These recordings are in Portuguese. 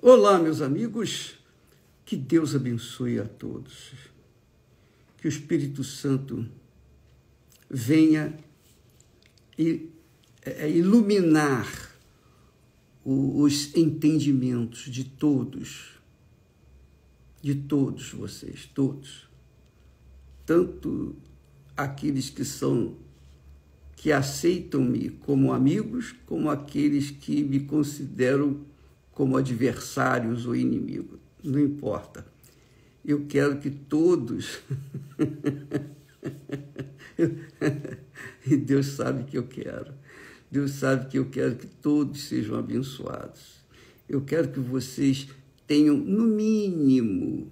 Olá, meus amigos, que Deus abençoe a todos, que o Espírito Santo venha iluminar os entendimentos de todos vocês, todos, tanto aqueles que aceitam-me como amigos, como aqueles que me consideram como adversários ou inimigos, não importa. Eu quero que todos, e Deus sabe que eu quero, Deus sabe que eu quero que todos sejam abençoados. Eu quero que vocês tenham, no mínimo,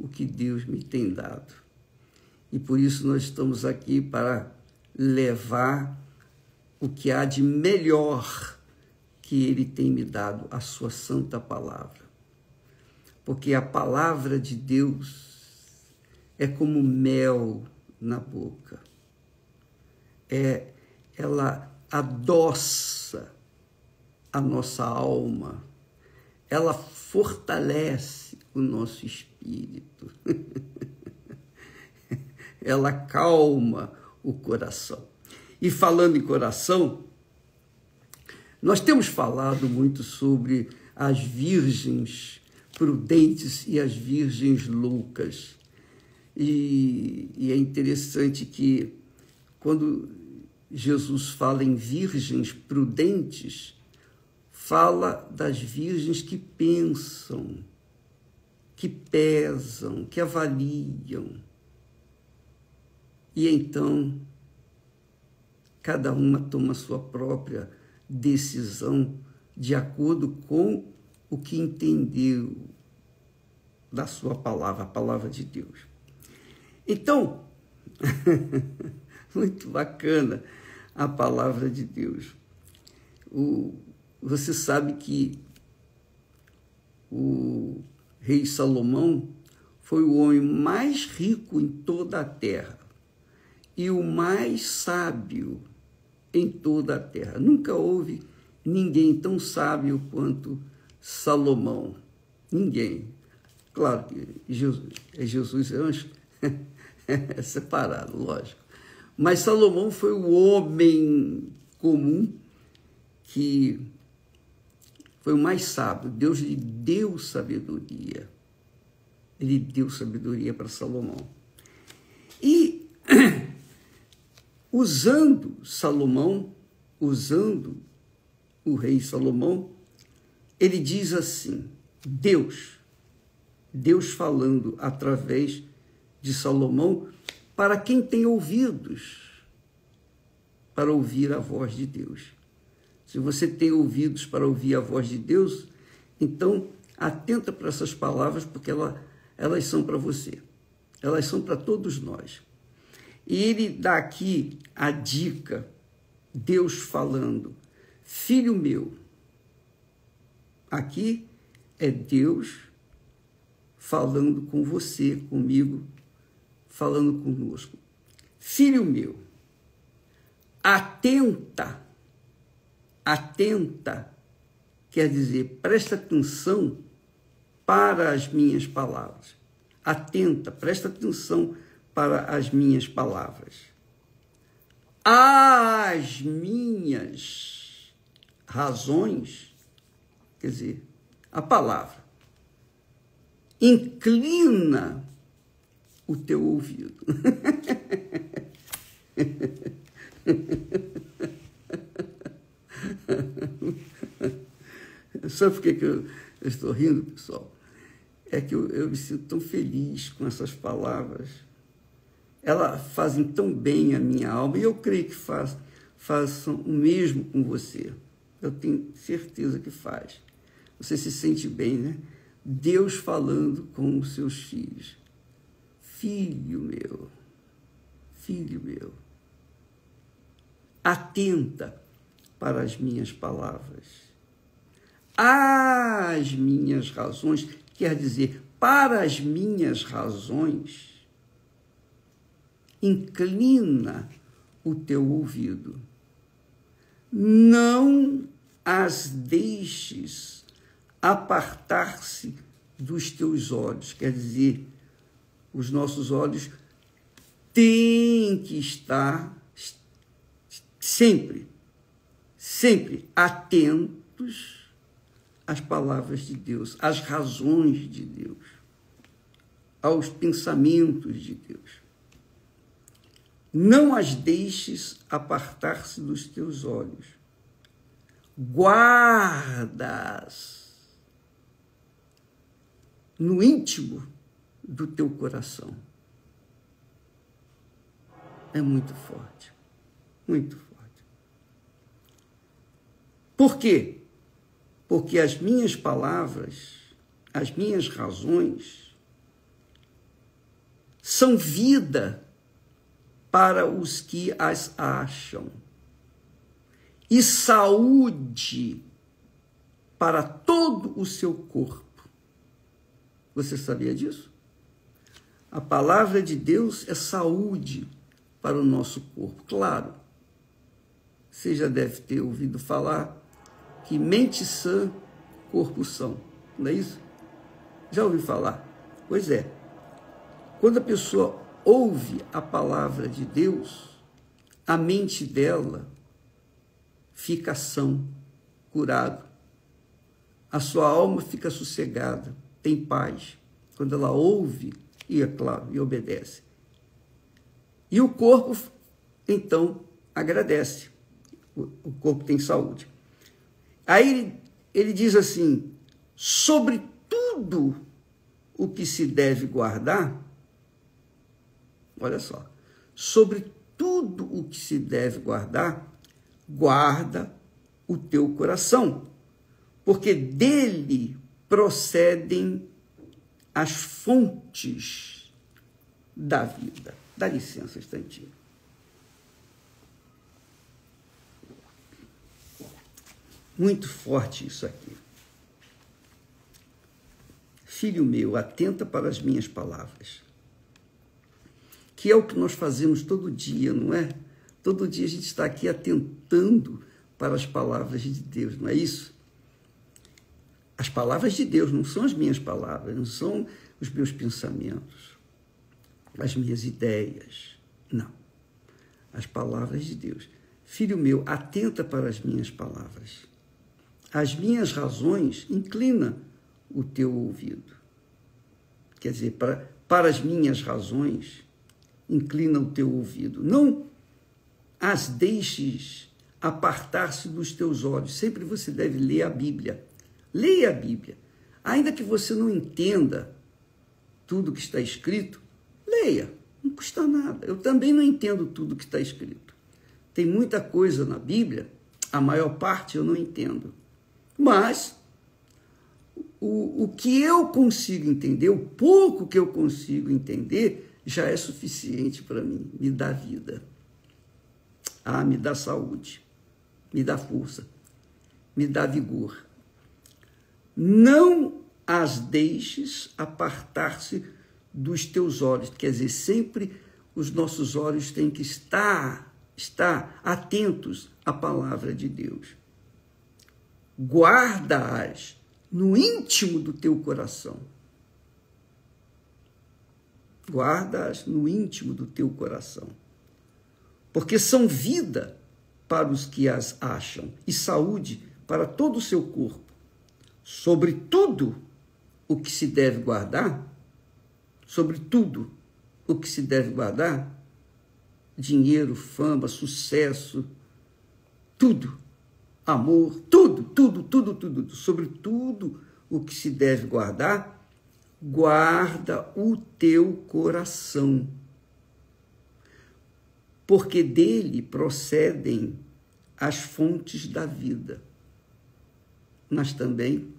o que Deus me tem dado. E por isso nós estamos aqui para levar o que há de melhor que Ele tem me dado, a sua santa palavra. Porque a palavra de Deus é como mel na boca. Ela adoça a nossa alma, ela fortalece o nosso espírito, ela calma o coração. E falando em coração, nós temos falado muito sobre as virgens prudentes e as virgens loucas. E é interessante que quando Jesus fala em virgens prudentes, fala das virgens que pensam, que pesam, que avaliam. E então, cada uma toma a sua própria decisão de acordo com o que entendeu da sua palavra, a palavra de Deus. Então, muito bacana a palavra de Deus. Você sabe que o rei Salomão foi o homem mais rico em toda a terra e o mais sábio em toda a terra. Nunca houve ninguém tão sábio quanto Salomão. Ninguém. Claro que Jesus é separado, lógico. Mas Salomão foi o homem comum que foi o mais sábio. Deus lhe deu sabedoria. Ele deu sabedoria para Salomão. E usando o rei Salomão, ele diz assim, Deus falando através de Salomão, para quem tem ouvidos para ouvir a voz de Deus. Se você tem ouvidos para ouvir a voz de Deus, então atenta para essas palavras, porque elas são para você, elas são para todos nós. E ele dá aqui a dica, Deus falando, filho meu. Aqui é Deus falando com você, comigo, falando conosco. Filho meu, atenta, quer dizer, presta atenção para as minhas palavras. Atenta, presta atenção para as minhas palavras. As minhas razões, quer dizer, a palavra, inclina o teu ouvido. Sabe por que eu estou rindo, pessoal? É que eu me sinto tão feliz com essas palavras. Elas fazem tão bem a minha alma, e eu creio que façam o mesmo com você. Eu tenho certeza que faz. Você se sente bem, né? Deus falando com os seus filhos. Filho meu, atenta para as minhas palavras. As minhas razões, quer dizer, para as minhas razões, inclina o teu ouvido. Não as deixes apartar-se dos teus olhos. Quer dizer, os nossos olhos têm que estar sempre atentos às palavras de Deus, às razões de Deus, aos pensamentos de Deus. Não as deixes apartar-se dos teus olhos. Guarda-as no íntimo do teu coração. É muito forte, muito forte. Por quê? Porque as minhas palavras, as minhas razões, são vida para os que as acham e saúde para todo o seu corpo. Você sabia disso? A palavra de Deus é saúde para o nosso corpo. Claro, você já deve ter ouvido falar que mente sã, corpo são. Não é isso? Já ouviu falar? Pois é. Quando a pessoa ouve a palavra de Deus, a mente dela fica sã, curada. A sua alma fica sossegada, tem paz. Quando ela ouve, e é claro, e obedece. E o corpo, então, agradece. O corpo tem saúde. Aí ele diz assim, sobre tudo o que se deve guardar, olha só, sobre tudo o que se deve guardar, guarda o teu coração, porque dele procedem as fontes da vida. Dá licença um instantinho. Muito forte isso aqui. Filho meu, atenta para as minhas palavras. Que é o que nós fazemos todo dia, não é? Todo dia a gente está aqui atentando para as palavras de Deus, não é isso? As palavras de Deus não são as minhas palavras, não são os meus pensamentos, as minhas ideias, não. As palavras de Deus. Filho meu, atenta para as minhas palavras. As minhas razões, inclina o teu ouvido. Quer dizer, para as minhas razões, inclina o teu ouvido. Não as deixes apartar-se dos teus olhos. Sempre você deve ler a Bíblia. Leia a Bíblia. Ainda que você não entenda tudo que está escrito, leia. Não custa nada. Eu também não entendo tudo que está escrito. Tem muita coisa na Bíblia, a maior parte eu não entendo. Mas o que eu consigo entender, o pouco que eu consigo entender, já é suficiente para mim. Me dá vida. Me dá saúde. Me dá força. Me dá vigor. Não as deixes apartar-se dos teus olhos. Quer dizer, sempre os nossos olhos têm que estar atentos à palavra de Deus. Guarda-as no íntimo do teu coração. Guarda-as no íntimo do teu coração. Porque são vida para os que as acham e saúde para todo o seu corpo. Sobre tudo o que se deve guardar, sobre tudo o que se deve guardar, dinheiro, fama, sucesso, tudo. Amor, tudo, sobre tudo o que se deve guardar, guarda o teu coração, porque dele procedem as fontes da vida. Mas também,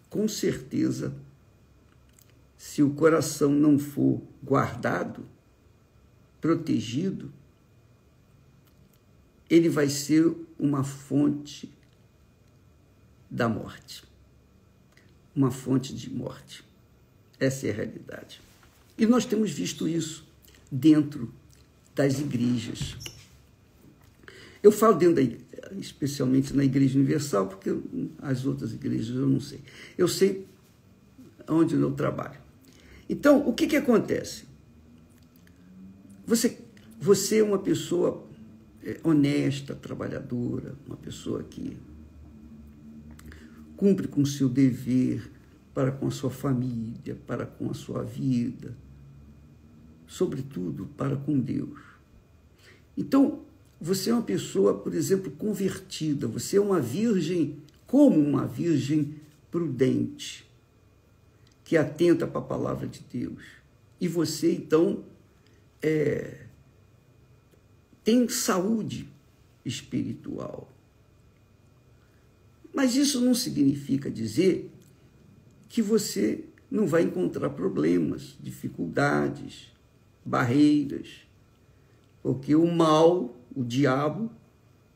com certeza, se o coração não for guardado, protegido, ele vai ser uma fonte da morte. Uma fonte de morte. Essa é a realidade. E nós temos visto isso dentro das igrejas. Eu falo dentro especialmente na Igreja Universal, porque as outras igrejas eu não sei. Eu sei onde eu trabalho. Então, o que acontece? Você é uma pessoa honesta, trabalhadora, uma pessoa que cumpre com o seu dever para com a sua família, para com a sua vida, sobretudo para com Deus. Então, você é uma pessoa, por exemplo, convertida, você é uma virgem, como uma virgem prudente, que atenta para a palavra de Deus. E você, então, tem saúde espiritual. Mas isso não significa dizer que você não vai encontrar problemas, dificuldades, barreiras, porque o mal, o diabo,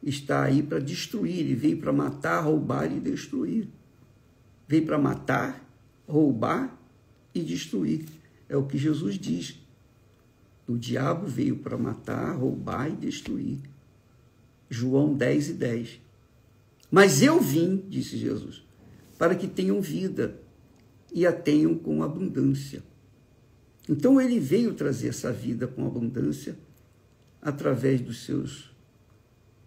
está aí para destruir, ele veio para matar, roubar e destruir. Veio para matar, roubar e destruir. É o que Jesus diz. O diabo veio para matar, roubar e destruir. João 10:10. Mas eu vim, disse Jesus, para que tenham vida e a tenham com abundância. Então ele veio trazer essa vida com abundância através dos seus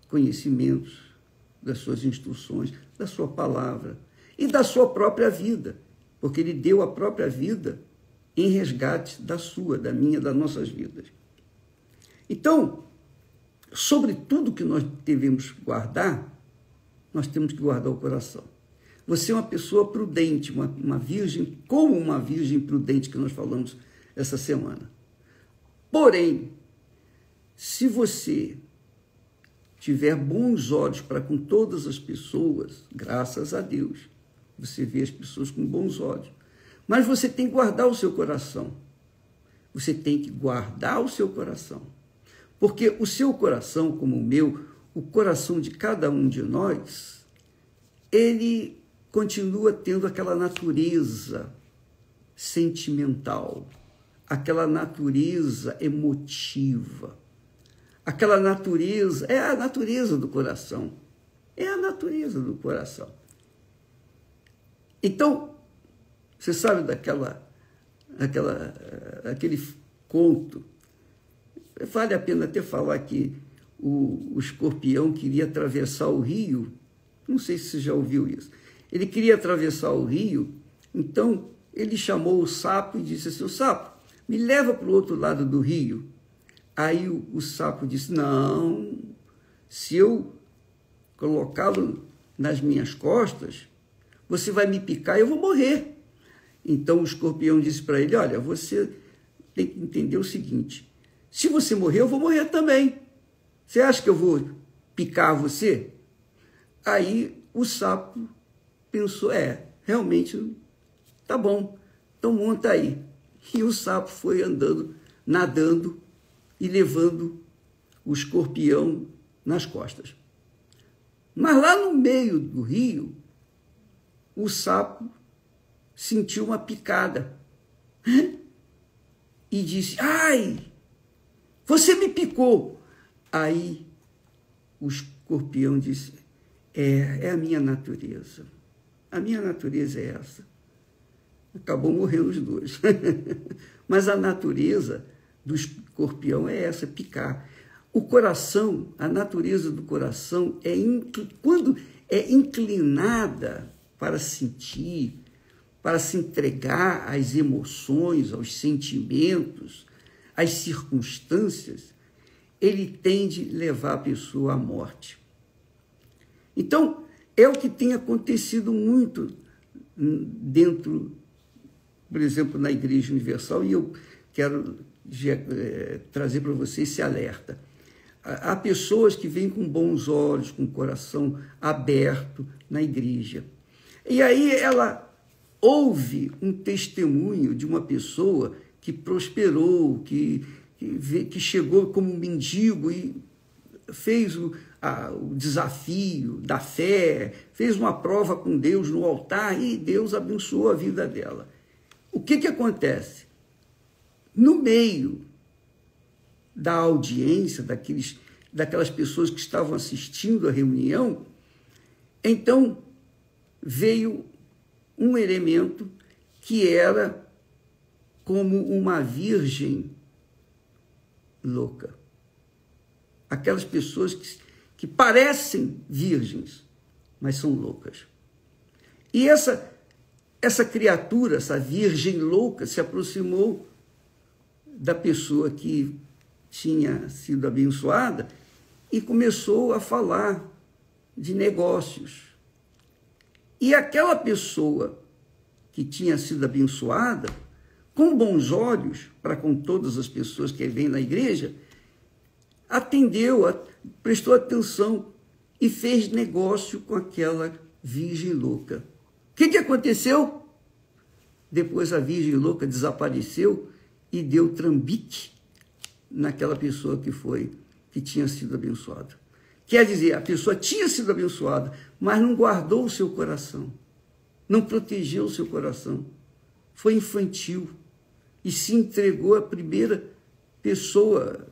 conhecimentos, das suas instruções, da sua palavra e da sua própria vida, porque ele deu a própria vida em resgate da sua, da minha, das nossas vidas. Então, sobre tudo que nós devemos guardar, nós temos que guardar o coração. Você é uma pessoa prudente, uma virgem, como uma virgem prudente que nós falamos essa semana. Porém, se você tiver bons olhos para com todas as pessoas, graças a Deus, você vê as pessoas com bons olhos. Mas você tem que guardar o seu coração. Você tem que guardar o seu coração. Porque o seu coração, como o meu, o coração de cada um de nós, ele continua tendo aquela natureza sentimental, aquela natureza emotiva, aquela natureza, é a natureza do coração, é a natureza do coração. Então, você sabe aquele conto, vale a pena até falar que o escorpião queria atravessar o rio, não sei se você já ouviu isso, ele queria atravessar o rio, então ele chamou o sapo e disse assim, o sapo, me leva para o outro lado do rio. Aí o sapo disse, não, se eu colocá-lo nas minhas costas, você vai me picar e eu vou morrer. Então o escorpião disse para ele, olha, você tem que entender o seguinte, se você morrer, eu vou morrer também. Você acha que eu vou picar você? Aí o sapo pensou, realmente, tá bom, então monta aí. E o sapo foi andando, nadando e levando o escorpião nas costas. Mas lá no meio do rio, o sapo sentiu uma picada e disse, ai, você me picou. Aí o escorpião disse, é a minha natureza. A minha natureza é essa. Acabou morrendo os dois. Mas a natureza do escorpião é essa, picar. O coração, a natureza do coração, quando é inclinada para sentir, para se entregar às emoções, aos sentimentos, às circunstâncias, ele tende a levar a pessoa à morte. Então, é o que tem acontecido muito dentro, por exemplo, na Igreja Universal, e eu quero trazer para você esse alerta. Há pessoas que vêm com bons olhos, com o coração aberto na igreja. E aí ela ouve um testemunho de uma pessoa que prosperou, que chegou como mendigo e fez o desafio da fé, fez uma prova com Deus no altar e Deus abençoou a vida dela. O que acontece? No meio da audiência, daquelas pessoas que estavam assistindo à reunião, então veio um elemento que era como uma virgem louca. Aquelas pessoas que parecem virgens, mas são loucas. E essa criatura, essa virgem louca, se aproximou da pessoa que tinha sido abençoada e começou a falar de negócios. E aquela pessoa que tinha sido abençoada, com bons olhos, para com todas as pessoas que vêm na igreja, atendeu, prestou atenção e fez negócio com aquela virgem louca. O que aconteceu? Depois a virgem louca desapareceu e deu trambique naquela pessoa que tinha sido abençoada. Quer dizer, a pessoa tinha sido abençoada, mas não guardou o seu coração, não protegeu o seu coração, foi infantil e se entregou à primeira pessoa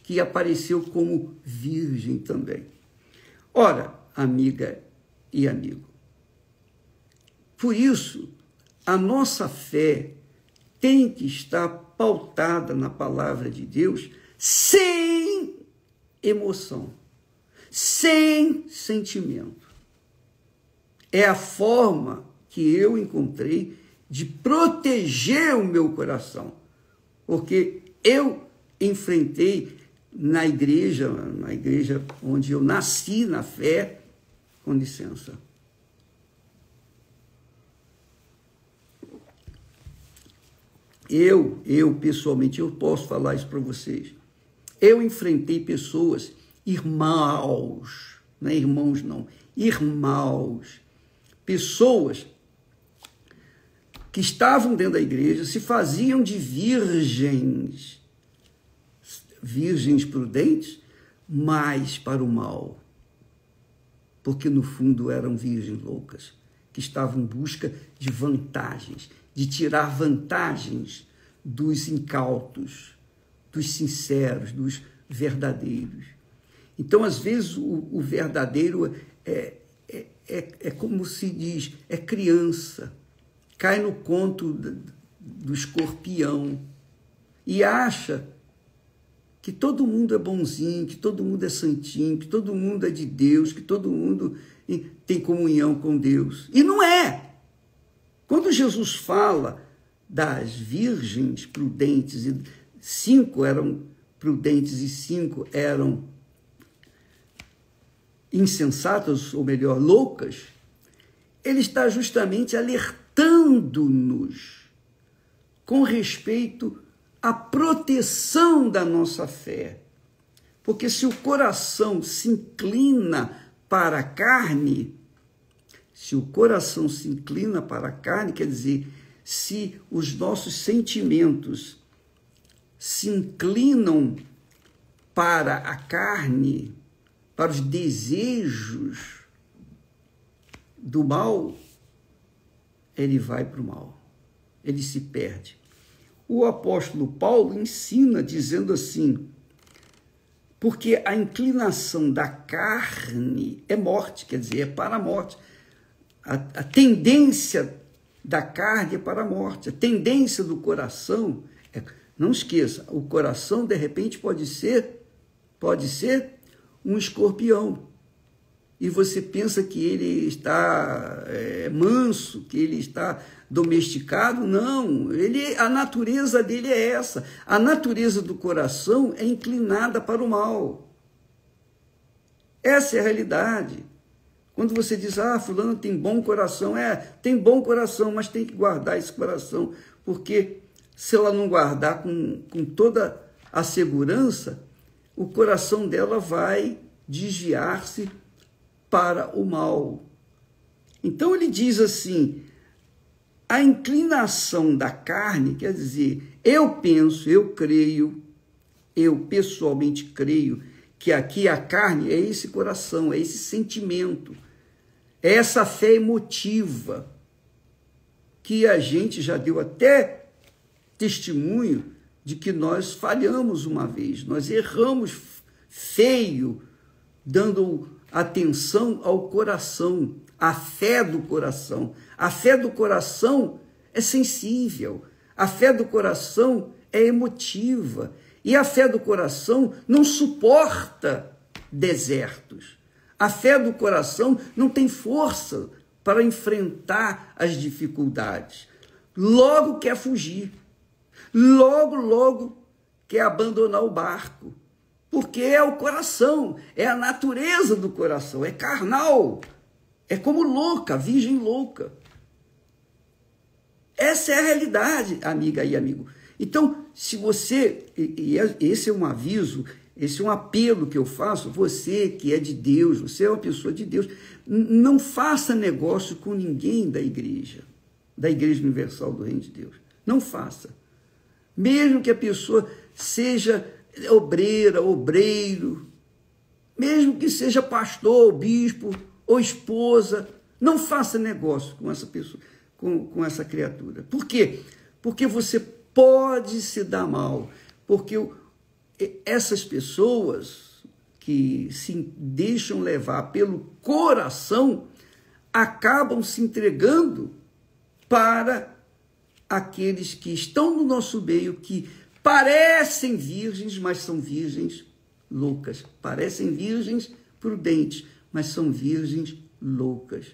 que apareceu como virgem também. Ora, amiga e amigo, por isso, a nossa fé tem que estar pautada na palavra de Deus sem emoção, sem sentimento. É a forma que eu encontrei de proteger o meu coração, porque eu enfrentei na igreja onde eu nasci na fé, com licença. Eu pessoalmente, eu posso falar isso para vocês. Eu enfrentei pessoas, irmãos, não é irmãos não, irmãos, pessoas que estavam dentro da igreja, se faziam de virgens prudentes, mas para o mal, porque no fundo eram virgens loucas, que estavam em busca de vantagens, de tirar vantagens dos incautos, dos sinceros, dos verdadeiros. Então, às vezes, o verdadeiro é como se diz, é criança, cai no conto do escorpião e acha que todo mundo é bonzinho, que todo mundo é santinho, que todo mundo é de Deus, que todo mundo tem comunhão com Deus. E não é! Quando Jesus fala das virgens prudentes, e 5 eram prudentes e 5 eram insensatas, ou melhor, loucas, ele está justamente alertando-nos com respeito à proteção da nossa fé. Porque se o coração se inclina para a carne, quer dizer, se os nossos sentimentos se inclinam para a carne, para os desejos do mal, ele vai para o mal, ele se perde. O apóstolo Paulo ensina dizendo assim, porque a inclinação da carne é morte, quer dizer, é para a morte. A tendência da carne é para a morte, a tendência do coração, não esqueça, o coração de repente pode ser um escorpião, e você pensa que ele está manso, que ele está domesticado. Não, a natureza dele é essa, a natureza do coração é inclinada para o mal. Essa é a realidade. Quando você diz, fulano tem bom coração, tem bom coração, mas tem que guardar esse coração, porque se ela não guardar com toda a segurança, o coração dela vai desviar-se para o mal. Então ele diz assim, a inclinação da carne, quer dizer, eu penso, eu creio, eu pessoalmente creio, que aqui a carne é esse coração, é esse sentimento, é essa fé emotiva, que a gente já deu até testemunho de que nós falhamos uma vez, nós erramos feio, dando atenção ao coração, à fé do coração. A fé do coração é sensível, a fé do coração é emotiva, e a fé do coração não suporta desertos. A fé do coração não tem força para enfrentar as dificuldades. Logo quer fugir, logo quer abandonar o barco, porque é o coração, é a natureza do coração, é carnal, é como louca, virgem louca. Essa é a realidade, amiga e amigo. Então, se você, esse é um aviso, esse é um apelo que eu faço, você que é de Deus, você é uma pessoa de Deus, não faça negócio com ninguém da Igreja Universal do Reino de Deus. Não faça. Mesmo que a pessoa seja obreira, obreiro, mesmo que seja pastor, bispo ou esposa, não faça negócio com essa pessoa, com essa criatura. Por quê? Porque você pode se dar mal, porque essas pessoas que se deixam levar pelo coração acabam se entregando para aqueles que estão no nosso meio, que parecem virgens, mas são virgens loucas. Parecem virgens prudentes, mas são virgens loucas.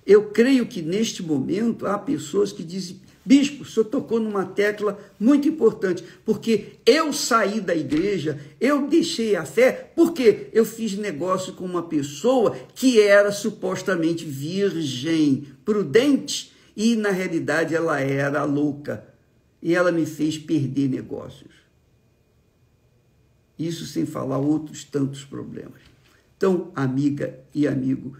Eu creio que neste momento há pessoas que dizem: bispo, o senhor tocou numa tecla muito importante, porque eu saí da igreja, eu deixei a fé, porque eu fiz negócio com uma pessoa que era supostamente virgem, prudente, e na realidade ela era louca, e ela me fez perder negócios. Isso sem falar outros tantos problemas. Então, amiga e amigo,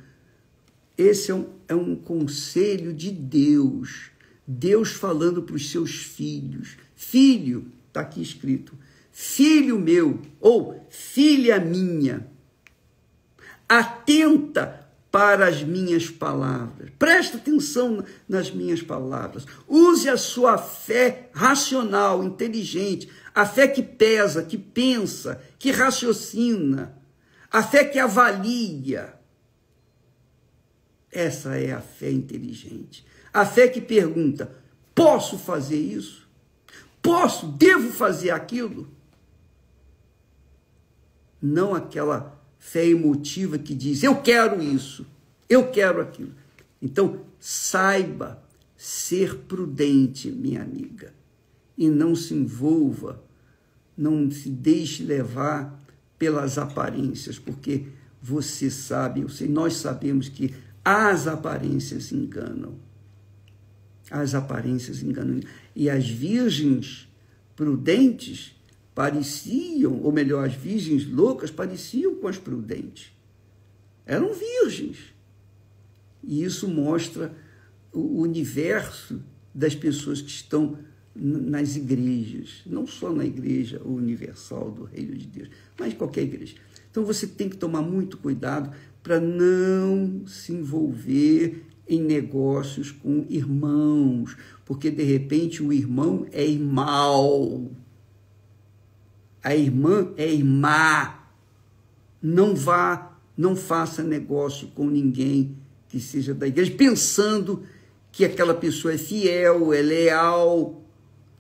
esse é um conselho de Deus. Deus falando para os seus filhos. Filho, está aqui escrito, filho meu, ou filha minha, atenta para as minhas palavras. Presta atenção nas minhas palavras. Use a sua fé racional, inteligente, a fé que pesa, que pensa, que raciocina, a fé que avalia. Essa é a fé inteligente. A fé que pergunta: posso fazer isso? Posso? Devo fazer aquilo? Não aquela fé emotiva que diz: eu quero isso, eu quero aquilo. Então, saiba ser prudente, minha amiga, e não se envolva, não se deixe levar pelas aparências, porque você sabe, nós sabemos que as aparências enganam. As aparências enganam. E as virgens prudentes pareciam, ou melhor, as virgens loucas pareciam com as prudentes. Eram virgens. E isso mostra o universo das pessoas que estão nas igrejas, não só na Igreja Universal do Reino de Deus, mas em qualquer igreja. Então você tem que tomar muito cuidado para não se envolver em negócios com irmãos, porque de repente o irmão é irmão, a irmã é irmã. Não faça negócio com ninguém que seja da igreja, pensando que aquela pessoa é fiel, é leal,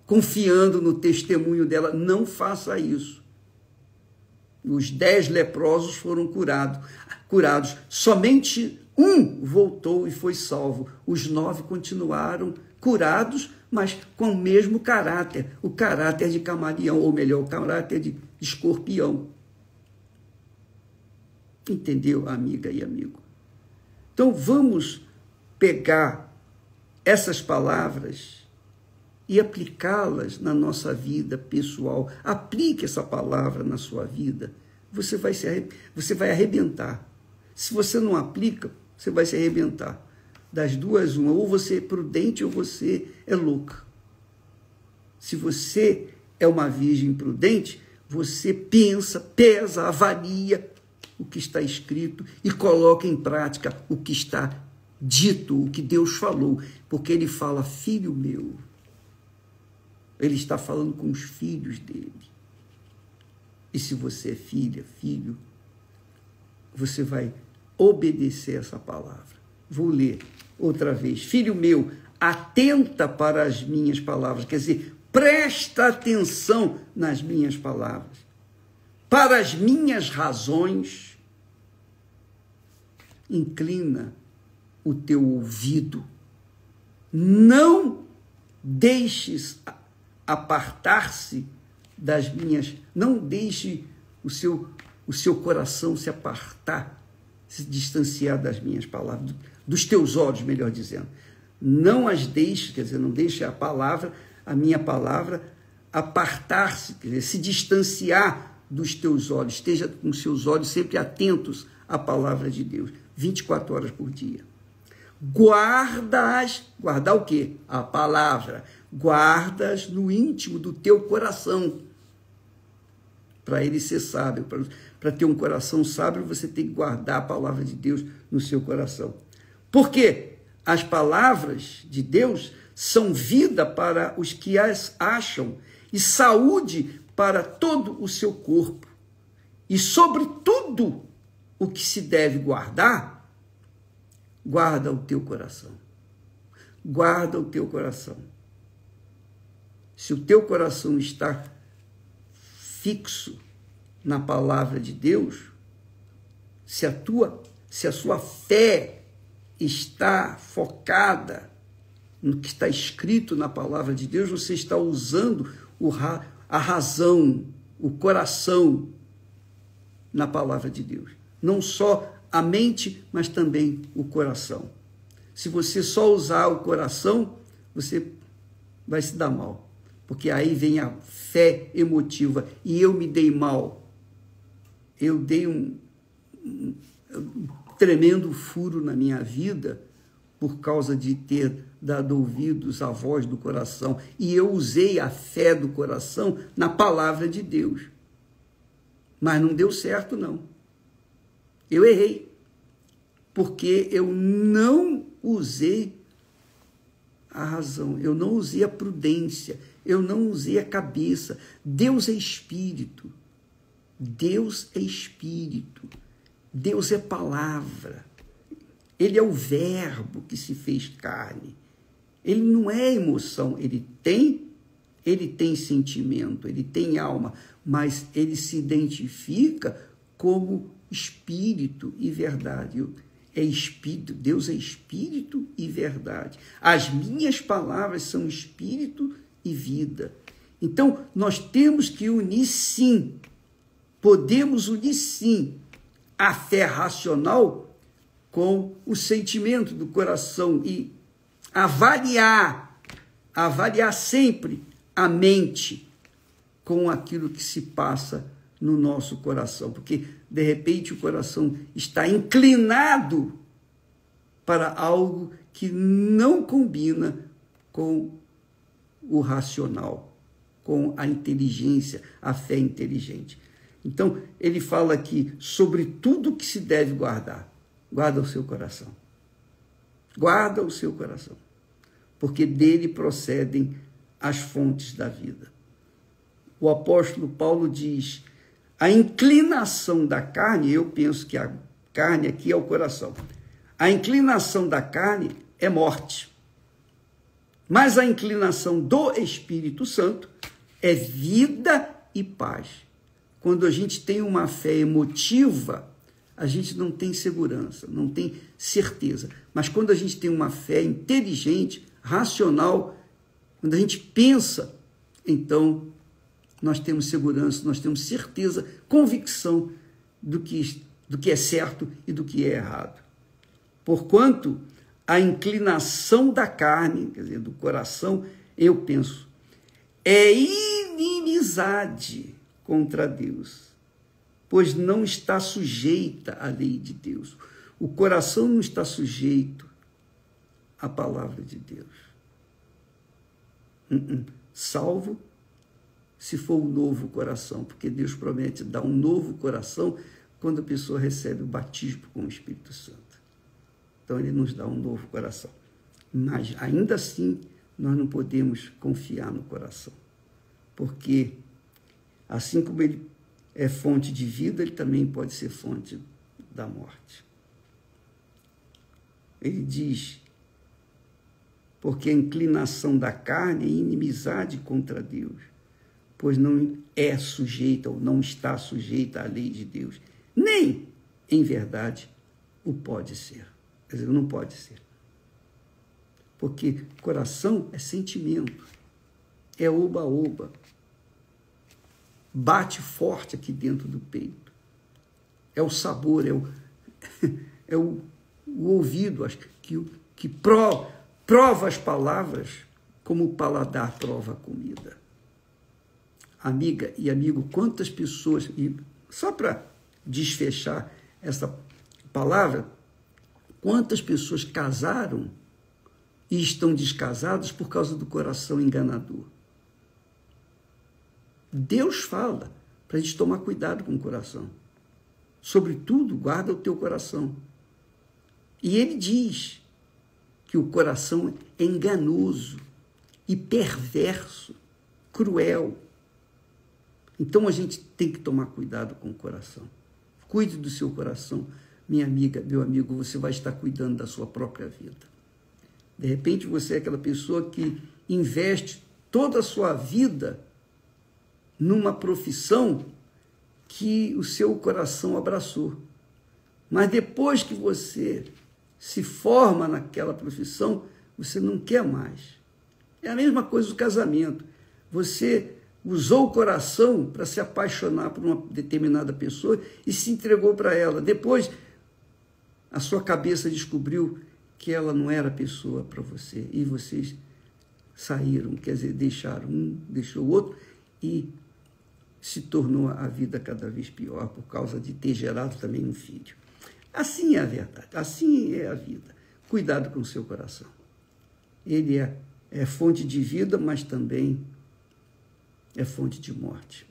confiando no testemunho dela. Não faça isso. Os 10 leprosos foram curados. Somente um voltou e foi salvo. Os 9 continuaram curados, mas com o mesmo caráter, o caráter de camaleão, ou melhor, o caráter de escorpião. Entendeu, amiga e amigo? Então, vamos pegar essas palavras e aplicá-las na nossa vida pessoal. Aplique essa palavra na sua vida. Você vai arrebentar. Se você não aplica, você vai se arrebentar. Das duas, uma. Ou você é prudente ou você é louca. Se você é uma virgem prudente, você pensa, pesa, avalia o que está escrito e coloca em prática o que está dito, o que Deus falou. Porque ele fala: filho meu. Ele está falando com os filhos dele. E se você é filha, filho, você vai obedecer essa palavra. Vou ler outra vez. Filho meu, atenta para as minhas palavras. Quer dizer, presta atenção nas minhas palavras. Para as minhas razões, inclina o teu ouvido. Não deixes apartar-se das minhas, não deixe o seu coração se apartar, se distanciar das minhas palavras, dos teus olhos, melhor dizendo. Não as deixe, quer dizer, não deixe a minha palavra, apartar-se, quer dizer, se distanciar dos teus olhos. Esteja com seus olhos sempre atentos à palavra de Deus, 24 horas por dia. Guarda-as, guardar o quê? A palavra. Guarda-as no íntimo do teu coração, para ele ser sábio. Para ter um coração sábio, você tem que guardar a palavra de Deus no seu coração. Por quê? As palavras de Deus são vida para os que as acham e saúde para todo o seu corpo. E sobre tudo o que se deve guardar, guarda o teu coração. Guarda o teu coração. Se o teu coração está fixo na palavra de Deus, se a sua fé está focada no que está escrito na palavra de Deus, você está usando a razão, o coração na palavra de Deus. Não só a mente, mas também o coração. Se você só usar o coração, você vai se dar mal. Porque aí vem a fé emotiva. E eu me dei mal. Eu dei um tremendo furo na minha vida por causa de ter dado ouvidos à voz do coração. E eu usei a fé do coração na palavra de Deus. Mas não deu certo, não. Eu errei. Porque eu não usei a razão, eu não usei a prudência, eu não usei a cabeça. Deus é espírito. Deus é espírito. Deus é palavra. Ele é o verbo que se fez carne. Ele não é emoção, ele tem sentimento, ele tem alma, mas ele se identifica como espírito e verdade. É espírito, Deus é espírito e verdade. As minhas palavras são espírito e vida. Então, nós temos que unir sim, podemos unir sim a fé racional com o sentimento do coração e avaliar sempre a mente com aquilo que se passa no nosso coração, porque de repente o coração está inclinado para algo que não combina com o racional, com a inteligência, a fé inteligente. Então, ele fala aqui sobre tudo que se deve guardar. Guarda o seu coração. Guarda o seu coração, porque dele procedem as fontes da vida. O apóstolo Paulo diz: a inclinação da carne, eu penso que a carne aqui é o coração. A inclinação da carne é morte. Mas a inclinação do Espírito Santo é vida e paz. Quando a gente tem uma fé emotiva, a gente não tem segurança, não tem certeza. Mas quando a gente tem uma fé inteligente, racional, quando a gente pensa, então nós temos segurança, nós temos certeza, convicção do que é certo e do que é errado. Porquanto a inclinação da carne, quer dizer, do coração, eu penso, é inimizade contra Deus, pois não está sujeita à lei de Deus. O coração não está sujeito à palavra de Deus. Salvo se for um novo coração, porque Deus promete dar um novo coração quando a pessoa recebe o batismo com o Espírito Santo. Então, ele nos dá um novo coração. Mas, ainda assim, nós não podemos confiar no coração. Porque, assim como ele é fonte de vida, ele também pode ser fonte da morte. Ele diz, porque a inclinação da carne é inimizade contra Deus, pois não é sujeita ou não está sujeita à lei de Deus, nem, em verdade, o pode ser. Quer dizer, não pode ser. Porque coração é sentimento, é oba-oba, bate forte aqui dentro do peito, é o sabor, é o ouvido que prova as palavras como o paladar prova a comida. Amiga e amigo, quantas pessoas, e só para desfechar essa palavra, quantas pessoas casaram e estão descasadas por causa do coração enganador? Deus fala para a gente tomar cuidado com o coração. Sobretudo, guarda o teu coração. E ele diz que o coração é enganoso e perverso, cruel. Então, a gente tem que tomar cuidado com o coração. Cuide do seu coração, minha amiga, meu amigo, você vai estar cuidando da sua própria vida. De repente, você é aquela pessoa que investe toda a sua vida numa profissão que o seu coração abraçou. Mas depois que você se forma naquela profissão, você não quer mais. É a mesma coisa do casamento. Você usou o coração para se apaixonar por uma determinada pessoa e se entregou para ela. Depois, a sua cabeça descobriu que ela não era pessoa para você. E vocês saíram, quer dizer, deixaram um, deixou o outro, e se tornou a vida cada vez pior por causa de ter gerado também um filho. Assim é a verdade, assim é a vida. Cuidado com o seu coração. Ele é fonte de vida, mas também é fonte de morte.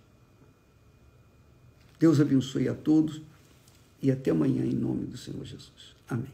Deus abençoe a todos e até amanhã em nome do Senhor Jesus. Amém.